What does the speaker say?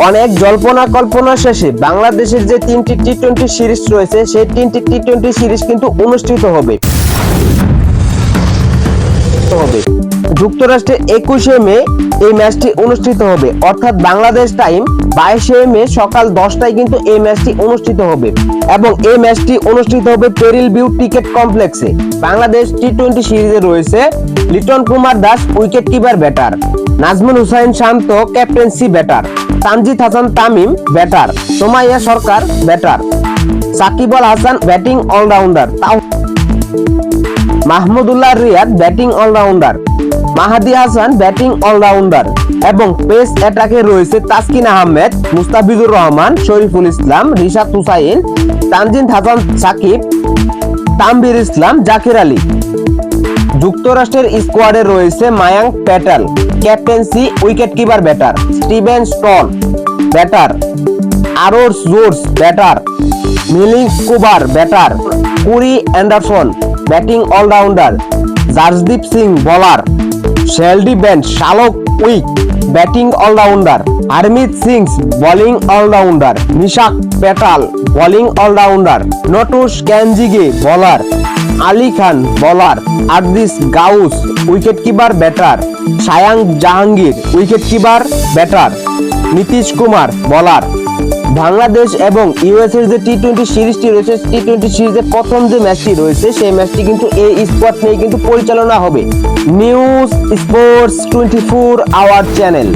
অনেক জল্পনা কল্পনা শেষে বাংলাদেশের যে 3টি টি-20 সিরিজ রয়েছে সেই 3টি টি-20 সিরিজ কিন্তু অনুষ্ঠিত হবে। যুক্তরাষ্ট্রে 21শে মে এই ম্যাচটি অনুষ্ঠিত হবে, অর্থাৎ বাংলাদেশ টাইম 22শে মে সকাল 10টায় কিন্তু এই ম্যাচটি অনুষ্ঠিত হবে এবং এই ম্যাচটি অনুষ্ঠিত হবে পেরিল ভিউ ক্রিকেট কমপ্লেক্সে। বাংলাদেশ টি-20 সিরিজে রয়েছে Liton Kumar Das wicket keeper batter, Najmul Hossain Shanto captaincy batter, Tanzid Hasan Tamim batter, Soumya Sarkar batter, Shakib Al Hasan batting allrounder, Mahmudullah Riyad batting allrounder, Mahedi Hasan batting allrounder এবং পেস অ্যাটাকে রয়েছে তাসকিন আহমেদ, মুস্তাফিজুর রহমান, শরীফুল ইসলাম, রিশাদ হুসাইন, তানজিদ হাসান সাকিব, তানভীর ইসলাম, জাকির আলী। যুক্তরাষ্ট্রের স্কোয়াডে রয়েছে Mayank Patel captaincy wicket keeper batter, Steven stone batter, আরোর জোর্স batter, milling কুবার batter, কুরি Anderson batting allrounder, জাসদীপ Singh bowler, শেলডি bent শালক week batting allrounder, Harmeet Singh bowling allrounder, নিশাক petal bowling allrounder, নটুস ক্যানজিগে bowler, Ali Khan bowler, আরদিস Gauss wicket keeper batter, সায়াং Jahangir wicket keeper batter, Nitish Kumar bowler. Bangladesh এবং ইউএসএর যে টি-20 সিরিজটি রয়েছে, টি-20 সিরিজের প্রথম যে ম্যাচটি রয়েছে সেই ম্যাচটি কিন্তু এই স্পট নিয়ে কিন্তু পরিচালনা হবে নিউজ স্পোর্টস 24 আওয়ার চ্যানেল।